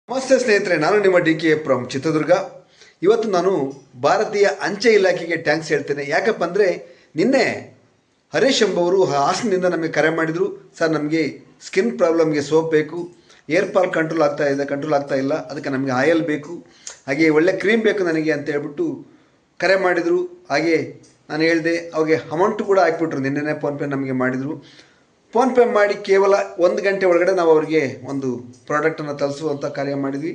ನಮಸ್ತೆ ಸ್ನೇಹಿತರೆ, ನಾನು ನಿಮ್ಮ ಡಿ.ಕೆ. ಫ್ರಮ್ ಚಿತ್ರದುರ್ಗ. ಇವತ್ತು ನಾನು ಭಾರತೀಯ ಅಂಚೆ ಇಲಾಖೆಗೆ ಟ್ಯಾಂಕ್ಸ್ ಹೇಳ್ತೇನೆ. ಯಾಕಪ್ಪ ಅಂದರೆ ನಿನ್ನೆ ಹರೀಶ್ ಎಂಬವರು ಹಾಸನದಿಂದ ನಮಗೆ ಕರೆ ಮಾಡಿದರು. ಸರ್, ನಮಗೆ ಸ್ಕಿನ್ ಪ್ರಾಬ್ಲಮ್ಗೆ ಸೋಪ್ ಬೇಕು, ಏರ್ ಫಾಲ್ ಕಂಟ್ರೋಲ್ ಆಗ್ತಾ ಇಲ್ಲ, ಅದಕ್ಕೆ ನಮಗೆ ಆಯಿಲ್ ಬೇಕು, ಹಾಗೆ ಒಳ್ಳೆ ಕ್ರೀಮ್ ಬೇಕು ನನಗೆ ಅಂತ ಹೇಳ್ಬಿಟ್ಟು ಕರೆ ಮಾಡಿದರು. ಹಾಗೆ ನಾನು ಹೇಳಿದೆ, ಅವಾಗೆ ಅಮೌಂಟು ಕೂಡ ಹಾಕಿಬಿಟ್ರು. ನಿನ್ನೆ ಫೋನ್ಪೇ ನಮಗೆ ಮಾಡಿದರು. ಫೋನ್ಪೇ ಮಾಡಿ ಕೇವಲ 1 ಗಂಟೆ ಒಳಗಡೆ ನಾವು ಅವರಿಗೆ ಒಂದು ಪ್ರಾಡಕ್ಟನ್ನು ತಲುಪಿಸುವಂಥ ಕಾರ್ಯ ಮಾಡಿದ್ವಿ.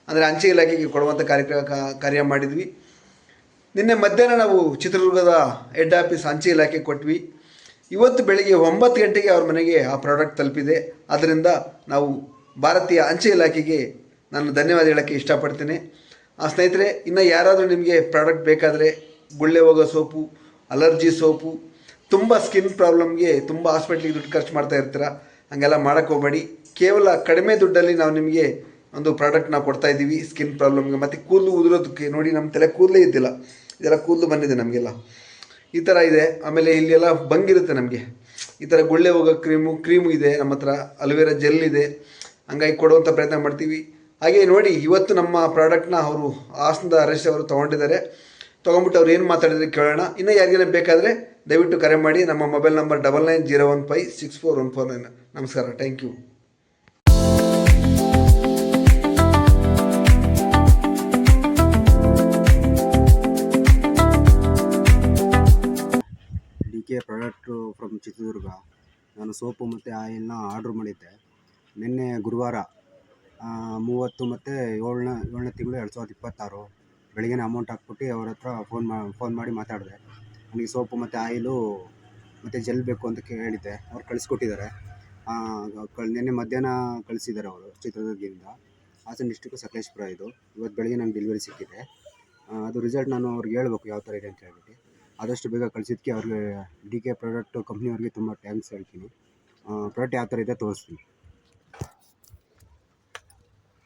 ಅಂದರೆ ಅಂಚೆ ಇಲಾಖೆಗೆ ಕೊಡುವಂಥ ಕಾರ್ಯ ಮಾಡಿದ್ವಿ. ನಿನ್ನೆ ಮಧ್ಯಾಹ್ನ ನಾವು ಚಿತ್ರದುರ್ಗದ ಹೆಡ್ ಆಫೀಸ್ ಅಂಚೆ ಇಲಾಖೆ ಕೊಟ್ವಿ. ಇವತ್ತು ಬೆಳಿಗ್ಗೆ 9 ಗಂಟೆಗೆ ಅವ್ರ ಮನೆಗೆ ಆ ಪ್ರಾಡಕ್ಟ್ ತಲುಪಿದೆ. ಆದ್ದರಿಂದ ನಾವು ಭಾರತೀಯ ಅಂಚೆ ಇಲಾಖೆಗೆ ನಾನು ಧನ್ಯವಾದ ಹೇಳೋಕ್ಕೆ ಇಷ್ಟಪಡ್ತೇನೆ. ಸ್ನೇಹಿತರೆ, ಇನ್ನು ಯಾರಾದರೂ ನಿಮಗೆ ಪ್ರಾಡಕ್ಟ್ ಬೇಕಾದರೆ ಗುಳ್ಳೆ ಹೋಗೋ ಸೋಪು, ಅಲರ್ಜಿ ಸೋಪು, ತುಂಬ ಸ್ಕಿನ್ ಪ್ರಾಬ್ಲಮ್ಗೆ ತುಂಬ ಹಾಸ್ಪಿಟ್ಲಿಗೆ ದುಡ್ಡು ಖರ್ಚು ಮಾಡ್ತಾ ಇರ್ತೀರ, ಹಾಗೆಲ್ಲ ಮಾಡೋಕ್ಕೆ ಹೋಗಬೇಡಿ. ಕೇವಲ ಕಡಿಮೆ ದುಡ್ಡಲ್ಲಿ ನಾವು ನಿಮಗೆ ಒಂದು ಪ್ರಾಡಕ್ಟ್ ನಾವು ಕೊಡ್ತಾಯಿದ್ದೀವಿ ಸ್ಕಿನ್ ಪ್ರಾಬ್ಲಮ್ಗೆ. ಮತ್ತು ಕೂದಲು ಉದುರೋದಕ್ಕೆ ನೋಡಿ, ನಮ್ಮ ತಲೆ ಕೂದಲೇ ಇದ್ದಿಲ್ಲ, ಇದೆಲ್ಲ ಕೂದಲು ಬಂದಿದೆ ನಮಗೆಲ್ಲ, ಈ ಥರ ಇದೆ. ಆಮೇಲೆ ಇಲ್ಲೆಲ್ಲ ಬಂಗಿರುತ್ತೆ ನಮಗೆ. ಈ ಥರ ಗುಳ್ಳೆ ಹೋಗೋ ಕ್ರೀಮು ಇದೆ ನಮ್ಮ ಹತ್ರ, ಅಲೋವೆರಾ ಜೆಲ್ ಇದೆ. ಹಂಗಾಗಿ ಕೊಡುವಂಥ ಪ್ರಯತ್ನ ಮಾಡ್ತೀವಿ. ಹಾಗೆ ನೋಡಿ, ಇವತ್ತು ನಮ್ಮ ಪ್ರಾಡಕ್ಟ್ನ ಅವರು ಹಾಸನದ ಹರೀಶ್ ಅವರು ತೊಗೊಂಡಿದ್ದಾರೆ. ತೊಗೊಂಬಿಟ್ಟು ಅವ್ರು ಏನು ಮಾತಾಡಿದ್ರೆ ಕೇಳೋಣ. ಇನ್ನು ಯಾರಿಗೇನೇ ಬೇಕಾದರೆ ದಯವಿಟ್ಟು ಕರೆ ಮಾಡಿ. ನಮ್ಮ ಮೊಬೈಲ್ ನಂಬರ್ 9901564149. ನಮಸ್ಕಾರ, thank you. DK. Product from Chitradurga. ನಾನು ಸೋಪು ಮತ್ತು ಆಯಿಲ್ನ ಆರ್ಡ್ರ್ ಮಾಡಿದ್ದೆ ನಿನ್ನೆ ಗುರುವಾರ 30 ಮತ್ತು 7ನೇ ತಿಂಗಳು 2026 ಬೆಳಗ್ಗೆ ಅಮೌಂಟ್ ಹಾಕ್ಬಿಟ್ಟು ಅವ್ರ ಹತ್ರ ಫೋನ್ ಮಾಡಿ ಮಾತಾಡಿದೆ. ನನಗೆ ಸೋಪು ಮತ್ತು ಆಯಿಲು ಮತ್ತು ಜೆಲ್ ಬೇಕು ಅಂತ ಹೇಳಿದ್ದೆ. ಅವ್ರು ಕಳಿಸ್ಕೊಟ್ಟಿದ್ದಾರೆ. ನಿನ್ನೆ ಮಧ್ಯಾಹ್ನ ಕಳಿಸಿದ್ದಾರೆ ಅವರು ಚಿತ್ರದುರ್ಗದಿಂದ. ಹಾಸನ ಡಿಸ್ಟ್ರಿಕ್ಕು ಸಕಲೇಶಪುರ ಇದು. ಇವತ್ತು ಬೆಳಗ್ಗೆ ನಂಗೆ ಡೆಲಿವರಿ ಸಿಕ್ಕಿದೆ. ಅದು ರಿಸಲ್ಟ್ ನಾನು ಅವ್ರಿಗೆ ಹೇಳ್ಬೇಕು ಯಾವ ಥರ ಇದೆ ಅಂತ ಹೇಳ್ಬಿಟ್ಟು. ಆದಷ್ಟು ಬೇಗ ಕಳಿಸಿದ್ದಕ್ಕೆ ಅವ್ರಿಗೆ ಡಿ.ಕೆ. ಪ್ರಾಡಕ್ಟು ಕಂಪ್ನಿಯವ್ರಿಗೆ ತುಂಬ ಥ್ಯಾಂಕ್ಸ್ ಹೇಳ್ತೀನಿ. ಪ್ರಾಡಕ್ಟ್ ಯಾವ ಥರ ಇದೆ ತೋರಿಸ್ತೀನಿ.